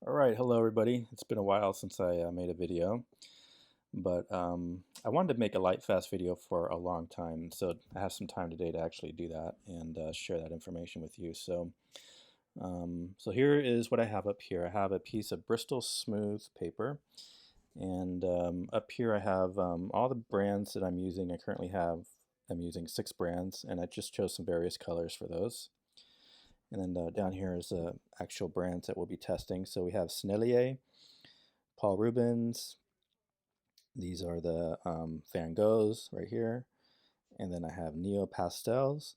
Alright, hello everybody. It's been a while since I made a video, but I wanted to make a Lightfast video for a long time, so I have some time today to actually do that and share that information with you. So here is what I have up here. I have a piece of Bristol Smooth paper, and up here I have all the brands that I'm using. I'm using 6 brands, and I just chose some various colors for those. And then down here is the actual brands that we'll be testing. So we have Sennelier, Paul Rubens. These are the Van Goghs right here. And then I have Neopastels.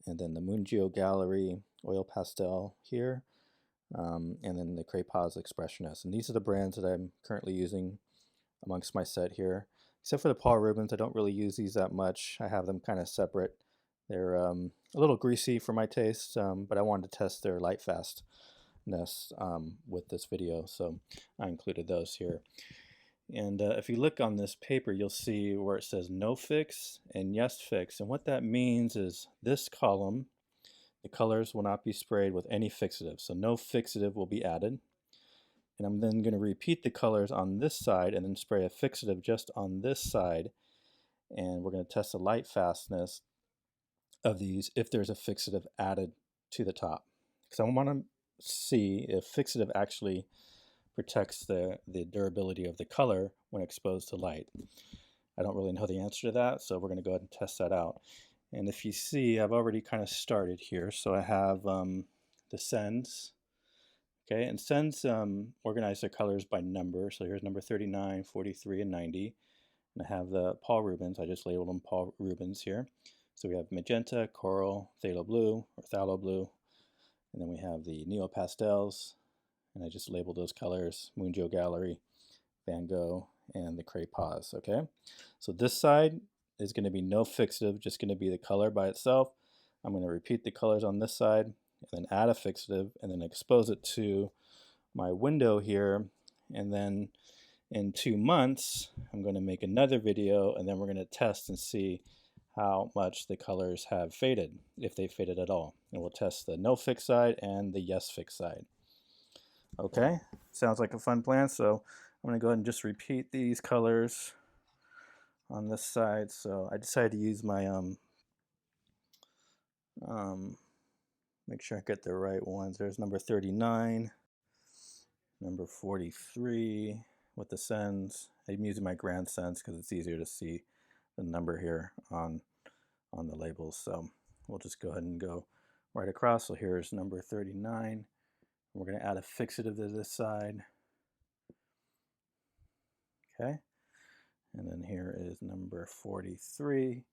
And then the Mungyo Gallery Oil Pastel here. And then the cray-pas Expressionist. And these are the brands that I'm currently using amongst my set here. Except for the Paul Rubens, I don't really use these that much. I have them kind of separate. They're a little greasy for my taste, but I wanted to test their lightfastness with this video, so I included those here. And if you look on this paper, you'll see where it says no fix and yes fix. And what that means is this column, the colors will not be sprayed with any fixative. So no fixative will be added. And I'm then going to repeat the colors on this side and then spray a fixative just on this side. And we're going to test the lightfastness of these if there's a fixative added to the top, because I want to see if fixative actually protects the durability of the color when exposed to light. I don't really know the answer to that, so we're going to go ahead and test that out. And if you see, I've already kind of started here. So I have the Sens, okay, and Sens organize their colors by number. So here's number 39, 43, and 90. And I have the Paul Rubens. I just labeled them Paul Rubens here. So we have magenta, coral, phthalo blue, or phthalo blue, and then we have the Neopastels, and I just labeled those colors, Mungyo Gallery, Van Gogh, and the cray-pas, okay? So this side is going to be no fixative, just going to be the color by itself. I'm going to repeat the colors on this side, and then add a fixative, and then expose it to my window here, and then in 2 months, I'm going to make another video, and then we're going to test and see how much the colors have faded, if they faded at all. And we'll test the no fix side and the yes fix side. Okay, sounds like a fun plan. So I'm going to go ahead and just repeat these colors on this side. So I decided to use my make sure I get the right ones. There's number 39, number 43 with the Sens. I'm using my grand Sens because it's easier to see the number here on the labels. So we'll just go ahead and go right across. So here's number 39. We're going to add a fixative to this side. Okay. And then here is number 43.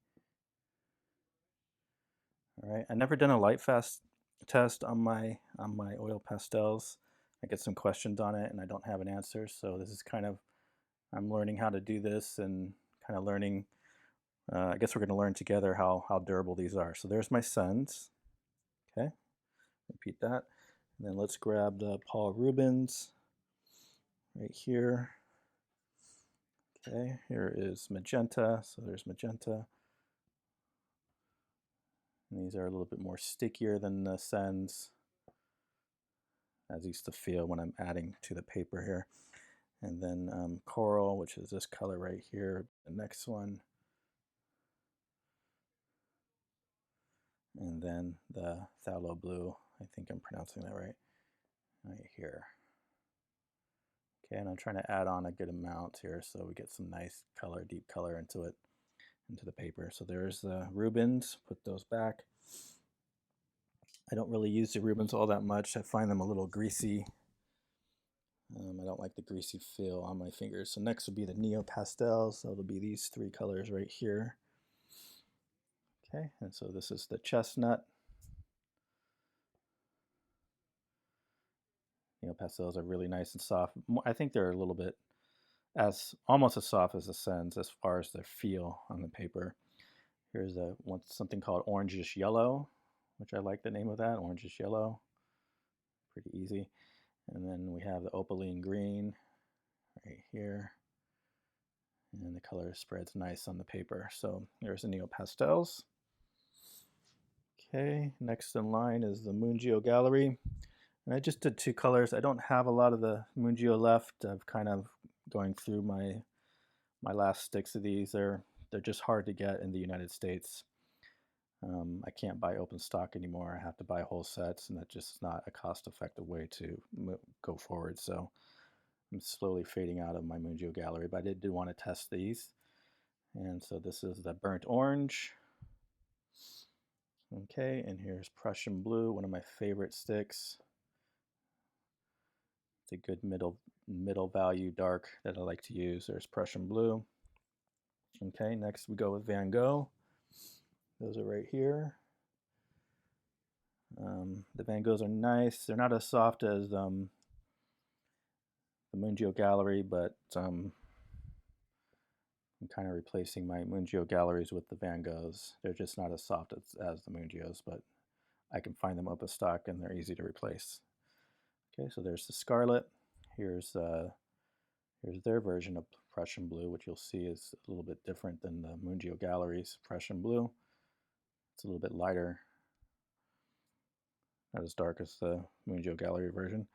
All right. I've never done a Lightfast test on my oil pastels. I get some questions on it and I don't have an answer. So this is kind of, I'm learning how to do this and kind of learning. I guess we're going to learn together how durable these are. So there's my Sens. Okay, repeat that. And then let's grab the Paul Rubens right here. Okay, here is magenta. So there's magenta. And these are a little bit more stickier than the Sens, as I used to feel when I'm adding to the paper here. And then coral, which is this color right here. The next one. And then the phthalo blue, I think I'm pronouncing that right here. Okay, and I'm trying to add on a good amount here so we get some nice color, deep color into it, into the paper. So there's the Rubens, put those back. I don't really use the Rubens all that much. I find them a little greasy. I don't like the greasy feel on my fingers. So next will be the Neopastels. So it'll be these 3 colors right here. Okay, and so this is the chestnut. Pastels are really nice and soft. I think they're a little bit almost as soft as the Sens as far as their feel on the paper. Here's something called orangish yellow, which I like the name of that, orangish yellow. Pretty easy. And then we have the opaline green right here. And the color spreads nice on the paper. So there's the Neopastels. Okay, next in line is the Mungyo Gallery. And I just did 2 colors. I don't have a lot of the Mungyo left. I've kind of going through my last sticks of these. They're just hard to get in the United States. I can't buy open stock anymore. I have to buy whole sets, and that's just not a cost-effective way to go forward. So I'm slowly fading out of my Mungyo Gallery, but I did want to test these. And so this is the burnt orange. Okay, and here's Prussian blue, one of my favorite sticks. It's a good middle value dark that I like to use. There's Prussian blue. Okay, next we go with Van Gogh. Those are right here. The Van Goghs are nice. They're not as soft as the Mungyo Gallery, but I'm kind of replacing my Mungyo Galleries with the Van Goghs. They're just not as soft as the Mungyos, but I can find them up a stock and they're easy to replace. Okay, so there's the Scarlet. Here's their version of Prussian blue, which you'll see is a little bit different than the Mungyo Gallery's Prussian blue. It's a little bit lighter, not as dark as the Mungyo Gallery version.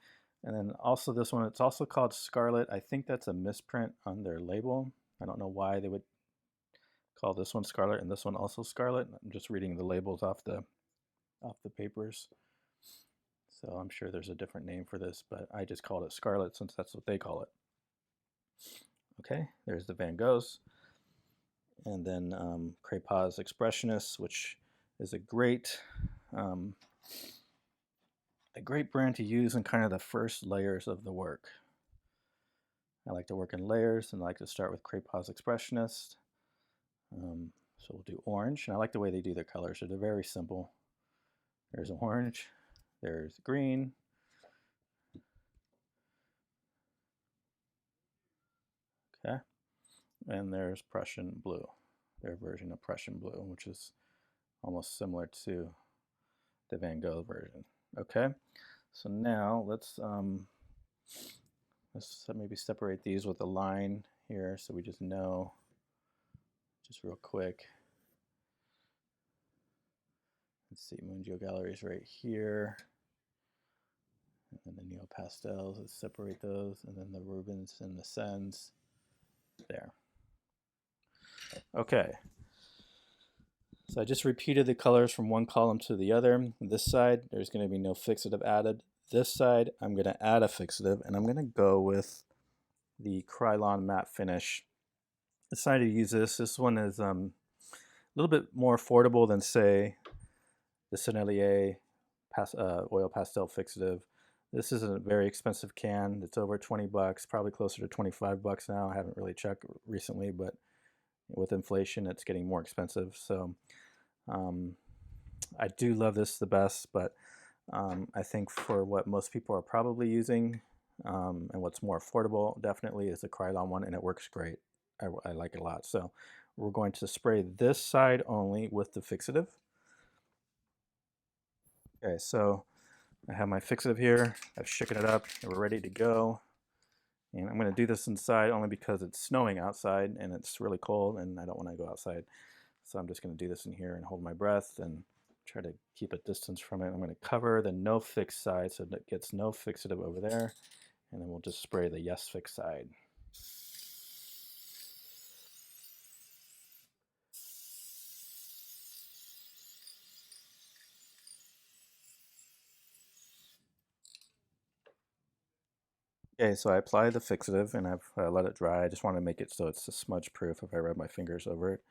And then also this one, it's also called Scarlet. I think that's a misprint on their label. I don't know why they would call this one Scarlet and this one also Scarlet. I'm just reading the labels off the papers. So I'm sure there's a different name for this, but I just called it Scarlet since that's what they call it. Okay, there's the Van Goghs. And then cray-pas Expressionists, which is a great brand to use in kind of the first layers of the work. I like to work in layers and I like to start with cray-pas Expressionist. So we'll do orange, and I like the way they do their colors. So they're very simple. There's orange, there's green, okay, and there's Prussian blue, their version of Prussian blue, which is almost similar to the Van Gogh version. Okay, so now let's maybe separate these with a line here so we just know, just real quick. Let's see, Mungyo Gallery is right here. And then the Neopastels, let's separate those. And then the Rubens and the Sens there. Okay. So I just repeated the colors from one column to the other. This side, there's going to be no fixative added. This side, I'm going to add a fixative, and I'm going to go with the Krylon matte finish. I decided to use this. This one is a little bit more affordable than, say, the Sennelier Oil Pastel fixative. This is a very expensive can. It's over 20 bucks, probably closer to 25 bucks now. I haven't really checked recently, but with inflation, it's getting more expensive. So I do love this the best, but I think for what most people are probably using and what's more affordable, definitely is the Krylon one, and it works great. I like it a lot. So we're going to spray this side only with the fixative. Okay, so I have my fixative here. I've shaken it up and we're ready to go. And I'm going to do this inside only because it's snowing outside and it's really cold and I don't want to go outside. So I'm just going to do this in here and hold my breath and try to keep a distance from it. I'm going to cover the no fix side so that it gets no fixative over there. And then we'll just spray the yes fix side. Okay, so I applied the fixative and I've let it dry. I just want to make it so it's smudge proof if I rub my fingers over it.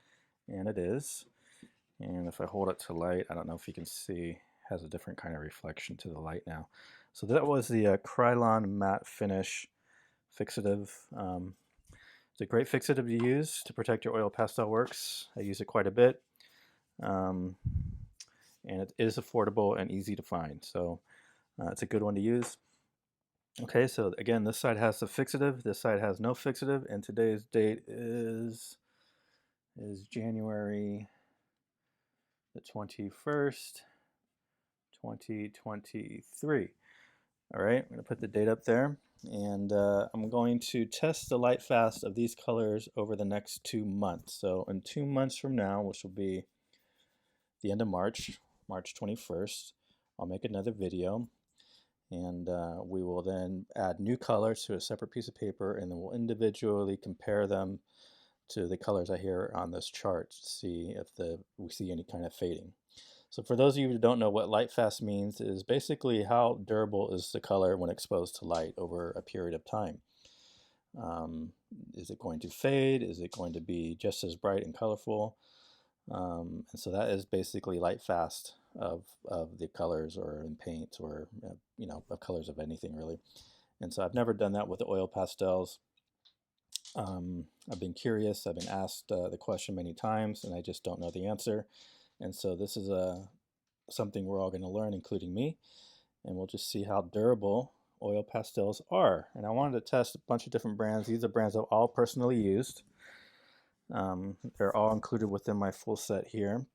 And it is. And if I hold it to light, I don't know if you can see, it has a different kind of reflection to the light now. So that was the Krylon matte finish fixative. It's a great fixative to use to protect your oil pastel works. I use it quite a bit. And it is affordable and easy to find. So it's a good one to use. Okay, so again, this side has the fixative, this side has no fixative, and today's date is January the 21st, 2023. All right, I'm going to put the date up there, and I'm going to test the Lightfast of these colors over the next 2 months. So in 2 months from now, which will be the end of March, March 21st, I'll make another video. and we will then add new colors to a separate piece of paper, and then we'll individually compare them to the colors I hear on this chart to see if we see any kind of fading. So for those of you who don't know what Lightfast means, is basically how durable is the color when exposed to light over a period of time. Is it going to fade? Is it going to be just as bright and colorful? And so that is basically Lightfast of the colors, or in paint, or of colors of anything really. And so I've never done that with the oil pastels. I've been curious. I've been asked the question many times, and I just don't know the answer. And so this is something we're all going to learn, including me, and we'll just see how durable oil pastels are. And I wanted to test a bunch of different brands. These are brands I've all personally used. They're all included within my full set here.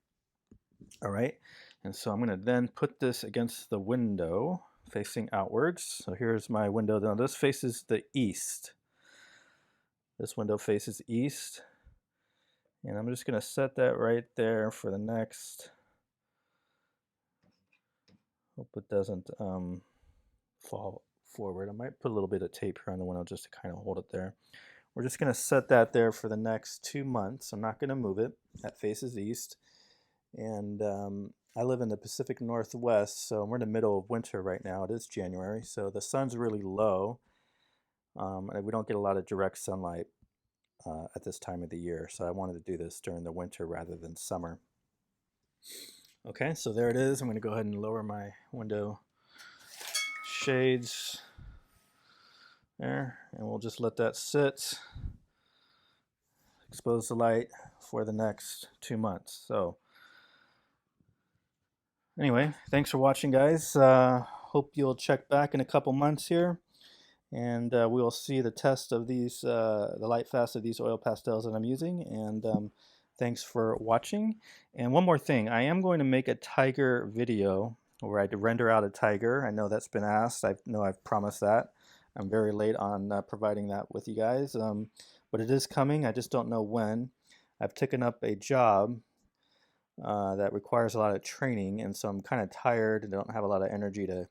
All right, and so I'm going to then put this against the window facing outwards. So here's my window. Now this faces the east. This window faces east, and I'm just going to set that right there for the next, hope it doesn't fall forward. I might put a little bit of tape here on the window just to kind of hold it there. We're just going to set that there for the next 2 months. I'm not going to move it. That faces east. And I live in the Pacific Northwest, so we're in the middle of winter right now. It is January, so the sun's really low. And we don't get a lot of direct sunlight at this time of the year, so I wanted to do this during the winter rather than summer. Okay, so there it is. I'm going to go ahead and lower my window shades there, and we'll just let that sit, expose the light for the next 2 months. So anyway, thanks for watching, guys. Hope you'll check back in a couple months here, and we'll see the test of these, the Lightfast of these oil pastels that I'm using. And thanks for watching. And one more thing, I am going to make a tiger video where I render out a tiger. I know that's been asked. I know I've promised that. I'm very late on providing that with you guys, but it is coming. I just don't know when. I've taken up a job that requires a lot of training, and so I'm kind of tired and don't have a lot of energy to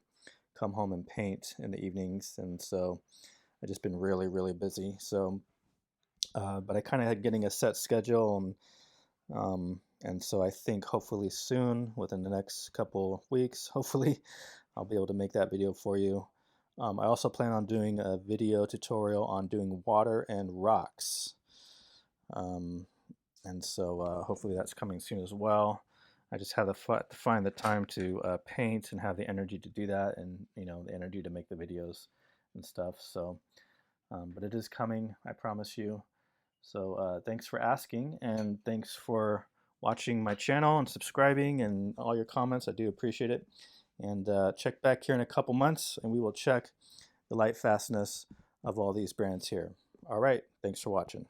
come home and paint in the evenings, and so I've just been really, really busy. So, but I kind of had getting a set schedule, and so I think hopefully soon, within the next couple weeks, hopefully I'll be able to make that video for you. I also plan on doing a video tutorial on doing water and rocks. And so hopefully that's coming soon as well. I just have to find the time to paint and have the energy to do that, and the energy to make the videos and stuff. So, but it is coming, I promise you. So thanks for asking, and thanks for watching my channel and subscribing and all your comments. I do appreciate it. And check back here in a couple months, and we will check the light fastness of all these brands here. All right, thanks for watching.